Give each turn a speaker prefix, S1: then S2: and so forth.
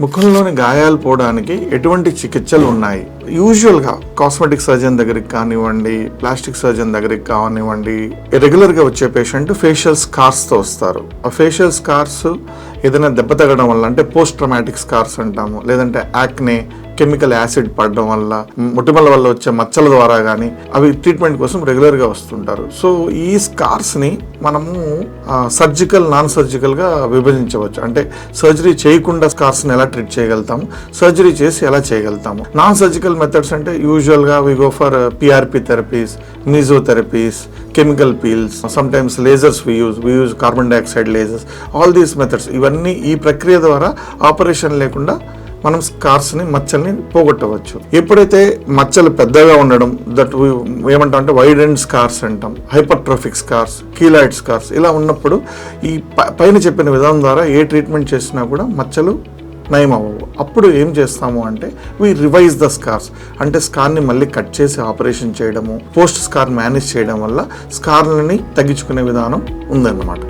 S1: ముఖంలోని గాయాలు పోవడానికి ఎటువంటి చికిత్సలు ఉన్నాయి? యూజువల్గా కాస్మెటిక్ సర్జన్ దగ్గరికి కానివ్వండి, ప్లాస్టిక్ సర్జన్ దగ్గరికి కానివ్వండి, రెగ్యులర్గా వచ్చే పేషెంట్ ఫేషియల్ స్కార్స్తో వస్తారు. ఆ ఫేషియల్ స్కార్స్ ఏదైనా దెబ్బ తగ్గడం వల్ల, అంటే పోస్ట్ ట్రామాటిక్ స్కార్స్ అంటాము, లేదంటే యాక్నే, కెమికల్ యాసిడ్ పడడం వల్ల, మొటిమల వల్ల వచ్చే మచ్చల ద్వారా కానీ అవి ట్రీట్మెంట్ కోసం రెగ్యులర్గా వస్తుంటారు. సో ఈ స్కార్స్ని మనము సర్జికల్, నాన్ సర్జికల్గా విభజించవచ్చు. అంటే సర్జరీ చేయకుండా స్కార్స్ని ఎలా ట్రీట్ చేయగలుగుతాము, సర్జరీ చేసి ఎలా చేయగలుగుతాము. నాన్ సర్జికల్ మెథడ్స్ అంటే యూజువల్గా we go for PRP therapies, mesotherapies, chemical peels, sometimes lasers we use carbon dioxide lasers, all these methods. ఇవన్నీ ఈ ప్రక్రియ ద్వారా ఆపరేషన్ లేకుండా మనం స్కార్స్ని, మచ్చల్ని పోగొట్టవచ్చు. ఎప్పుడైతే మచ్చలు పెద్దగా ఉండడం, దట్ ఏమంటాం అంటే వైడ్ ఎండ్ స్కార్స్ అంటాం, హైపర్ట్రోఫిక్ స్కార్స్, కీలాయిడ్ స్కార్స్, ఇలా ఉన్నప్పుడు ఈ పైన చెప్పిన విధానం ద్వారా ఏ ట్రీట్మెంట్ చేసినా కూడా మచ్చలు నయం అవ్వవు. అప్పుడు ఏం చేస్తాము అంటే వి రివైజ్ ద స్కార్స్, అంటే స్కార్ని మళ్ళీ కట్ చేసి ఆపరేషన్ చేయడము, పోస్ట్ స్కార్ మేనేజ్ చేయడం వల్ల స్కార్లని తగ్గించుకునే విధానం ఉందన్నమాట.